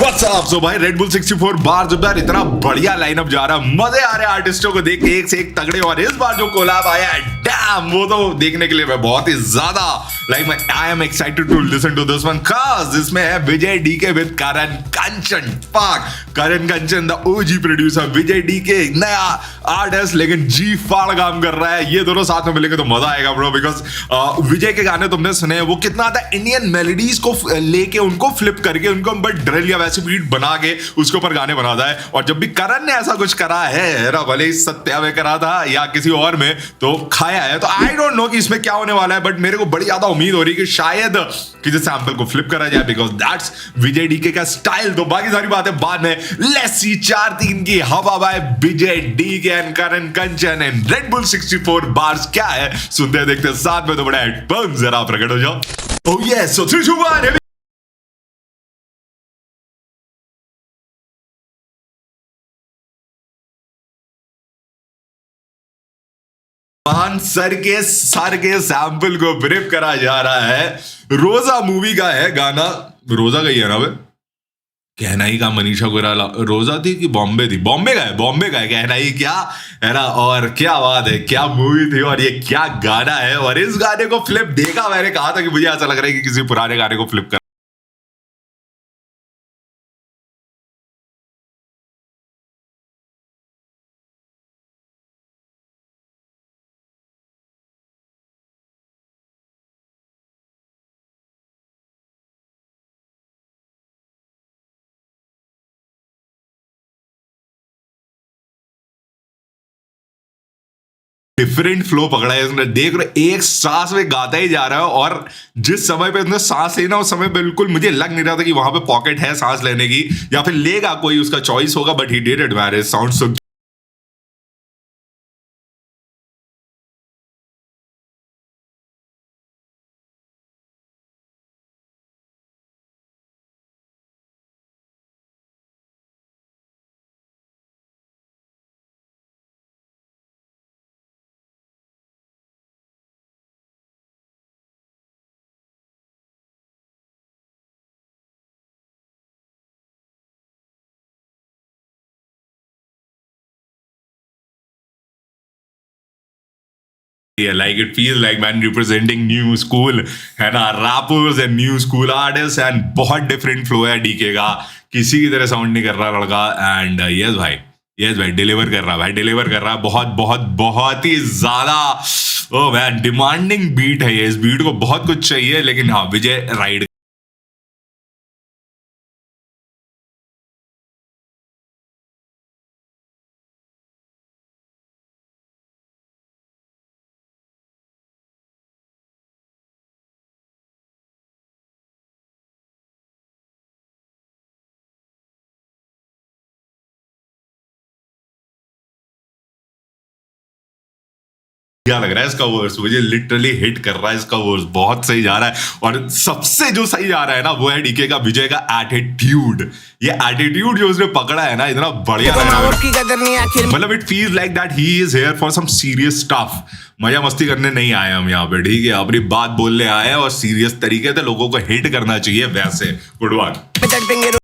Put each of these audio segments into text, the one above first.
सो भाई red Bull 64 बार जब यार इतना बढ़िया लाइनअप जा रहा है, मजे आ रहे हैं आर्टिस्टों को देख के, एक से एक तगड़े। और इस बार जो कोलैब आया है, डैम, वो तो देखने के लिए मैं बहुत ही ज्यादा I am excited to listen to this one, खास इसमें है Vijay DK with Karan Kanchan. Fuck, Karan Kanchan the OG producer, Vijay DK नया आर्टिस्ट, लेकिन जी फाड़ काम कर रहा है। ये दोनों साथ में मिलेंगे तो मजा आएगा ब्रो, बिकॉज विजय के गाने तुमने सुने, वो कितना आता इंडियन मेलोडीज को लेके उनको फ्लिप करके उनको ड्रिल या वैसे बीट बना के उसके ऊपर गाने बनाता है। और जब भी करण ने ऐसा कुछ करा है ना, भले ही सत्या में करा था या किसी और में, तो खाया है। तो आई डोंट नो कि इसमें क्या होने वाला है, बट मेरे को बड़ी ज्यादा उम्मीद हो रही है कि शायद किसी सैंपल को फ्लिप करा जाए, बिकॉज दैट्स विजय डीके का स्टाइल। तो बाकी सारी बातें बाद में। लेट्स सी 4-3 की हवा by Vijay DK and Karan Kanchan and Red Bull 64 bars क्या है, सुनते देखते साथ में। तो बड़ा हेडफोन जरा प्रकट हो जाओ। ओह यस, सो 3 2 1 मान सर के सैंपल को ब्रिप करा जा रहा है। रोजा मूवी का है गाना, रोजा का ही है ना वे, कहना ही का मनीषा कोइराला। रोजा थी कि बॉम्बे थी? बॉम्बे का है, बॉम्बे का है। कहना ही क्या है ना। और क्या बात है, क्या मूवी थी और ये क्या गाना है। और इस गाने को फ्लिप देखा, मैंने कहा था कि मुझे ऐसा लग रहा है कि किसी पुराने गाने को फ्लिप कर। डिफरेंट फ्लो पकड़ा है इसने, देख रहे एक सांस में गाता ही जा रहा है। और जिस समय पे इसने सांस ली ना, उस समय बिल्कुल मुझे लग नहीं रहा था कि वहां पे पॉकेट है सांस लेने की, या फिर लेगा कोई, उसका चॉइस होगा, but he did it man. Sound so like it feels like man representing new school है ना, rappers and new school artists, and बहुत डिफरेंट फ्लो है डीके का, किसी की तरह साउंड नहीं कर रहा लड़का। एंड यस भाई डिलीवर कर रहा, भाई डिलीवर कर रहा है, बहुत बहुत बहुत ही ज्यादा। ओ मैन, डिमांडिंग बीट है ये, इस बीट को बहुत कुछ चाहिए, लेकिन हाँ विजय राइड। क्या लग रहा है इसका वर्स, मुझे लिटरली हिट कर रहा है इसका वर्स, बहुत सही जा रहा है। और सबसे जो सही जा रहा है ना, वो है डीके का, विजय का एटीट्यूड। ये एटीट्यूड जो उसने पकड़ा है ना, इतना बढ़िया लग रहा है। मतलब it feels like that he is here for some serious stuff. मजा मस्ती करने नहीं आए हम यहाँ पे, ठीक है, अपनी बात बोलने आए हैं, और सीरियस तरीके से लोगों को हिट करना चाहिए वैसे। Good one.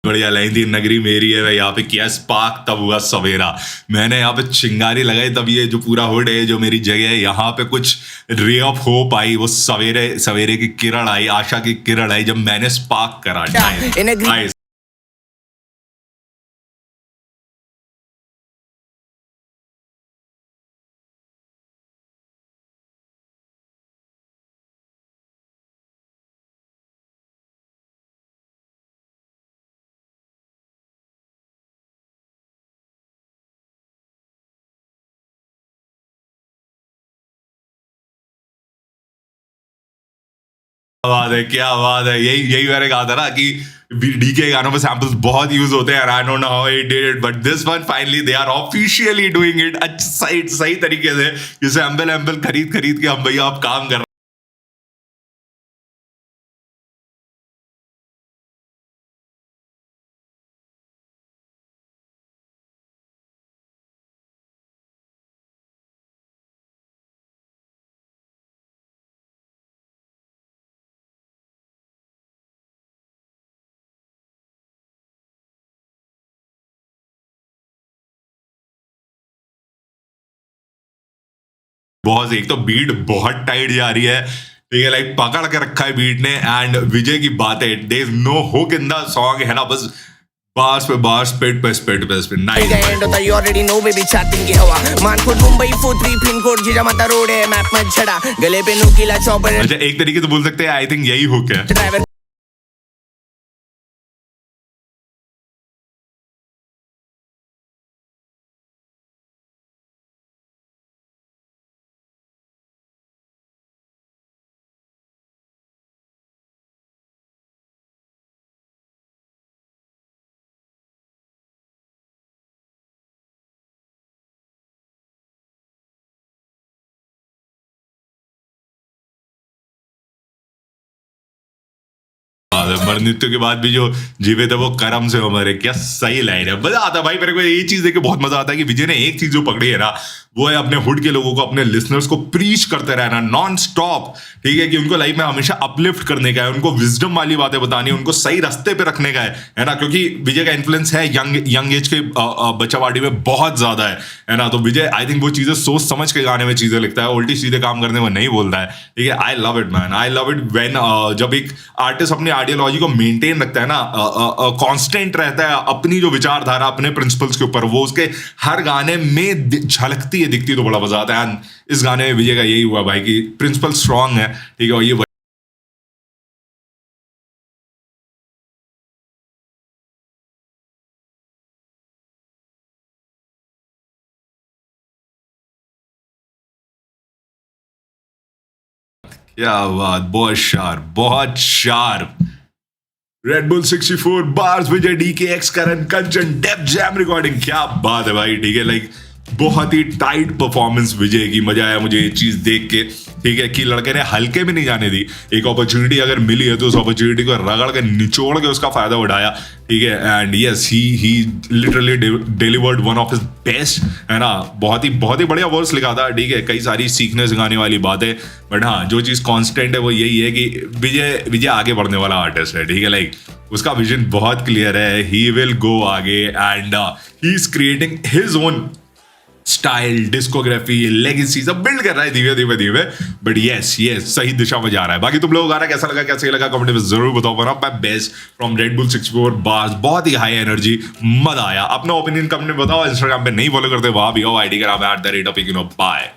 बढ़िया लाइन थी, नगरी मेरी है यहाँ पे, किया स्पार्क तब हुआ सवेरा। मैंने यहाँ पे चिंगारी लगाई तब ये जो पूरा हुड है, जो मेरी जगह है, यहाँ पे कुछ रे ऑफ होप आई, वो सवेरे सवेरे की किरण आई, आशा की किरण आई, जब मैंने स्पार्क करा। नाइस। बात है, क्या बात है। यही यही मैंने कहा था ना कि डीके गानों में सैम्पल्स बहुत यूज होते हैं, I don't know how he did it, but this one finally they are officially doing it अच्छा सही सही तरीके से। ये सैम्पल एम्पल खरीद खरीद के हम भैया आप काम कर रहे हैं। बहुत एक तो बीट बहुत टाइट जा रही है, ठीक है, लाइक पकड़ के रखा है बीट ने। एंड विजय की बात है, there is no hook in the song, है ना, बस बार्स पे बार्स, पेट पे पेट पे नाइस। एंड होता यू ऑलरेडी नो बेबी छाती की हवा Manpur Mumbai 43 pin code Jijamata road है मैप में छड़ा गले पे नुकीला चॉपर। अच्छा एक तरीके से बोल सकते हैं आई थिंक यही हुक है। ड्राइवर मृत्यु के बाद भी जो जीवे थे वो कर्म से हमारे, क्या सही लाइन है, मजा आता है भाई। मेरे को ये चीज देख के बहुत मजा आता है कि विजय ने एक चीज जो पकड़ी है ना, वो है अपने हुड के लोगों को, अपने लिसनर्स को प्रीच करते रहना नॉन स्टॉप, ठीक है, कि उनको लाइफ में हमेशा अपलिफ्ट करने का है, उनको विजडम वाली बातें बतानी है, उनको सही रास्ते पे रखने का है ना, क्योंकि विजय का इन्फ्लुएंस है यंग एज के बच्चावाड़ी में बहुत ज्यादा है ना। तो विजय आई थिंक वो चीजें सोच समझ के गाने में चीजें लिखता है, उल्टी सीधे काम करने में नहीं बोलता है, ठीक है। I love it man, I love it when जब एक आर्टिस्ट अपनी आइडियोलॉजी को मेंटेन रखता है ना, कांस्टेंट रहता है अपनी जो विचारधारा अपने प्रिंसिपल्स के ऊपर, वो उसके हर गाने में झलकती है, दिखती है, तो बड़ा मजा आता है। एंड इस गाने में विजय का यही हुआ भाई कि प्रिंसिपल स्ट्रांग है, ठीक है, और ये क्या बात, बहुत शार्प, बहुत शार्प। रेड बुल 64 बार्स, विजय डीकेएक्स, करण कंचन, डेप जैम रिकॉर्डिंग, क्या बात है भाई, ठीक है, लाइक बहुत ही टाइट परफॉर्मेंस विजय की। मजा आया मुझे ये चीज देख के, ठीक है, कि लड़के ने हल्के में नहीं जाने दी। एक अपॉर्चुनिटी अगर मिली है तो उस अपॉर्चुनिटी को रगड़ के निचोड़ के उसका फायदा उठाया, ठीक है। And yes he literally delivered one of his best, है ना, बहुत ही बढ़िया वर्ड्स लिखा था, ठीक है, कई सारी सीखने सिखाने वाली बातें। बट हाँ, जो चीज कांस्टेंट है वो यही है कि विजय आगे बढ़ने वाला आर्टिस्ट है, ठीक है, लाइक उसका विजन बहुत क्लियर है, ही विल गो आगे and he is creating his own style, discography, legacy सब बिल्ड कर रहा है धीरे धीरे धीरे। बट यस सही दिशा में जा रहा है। बाकी तुम लोगों को गाना कैसा लगा, कैसे लगा, कमेंट में जरूर बताओ। One of my best from red Bull 64 bars, बहुत ही हाई एनर्जी, मजा आया। अपना ओपिनियन कमेंट में बताओ। इंस्टाग्राम पे नहीं फॉलो करते वहां भी आओ, आईडी का नाम है @ignore. बाय।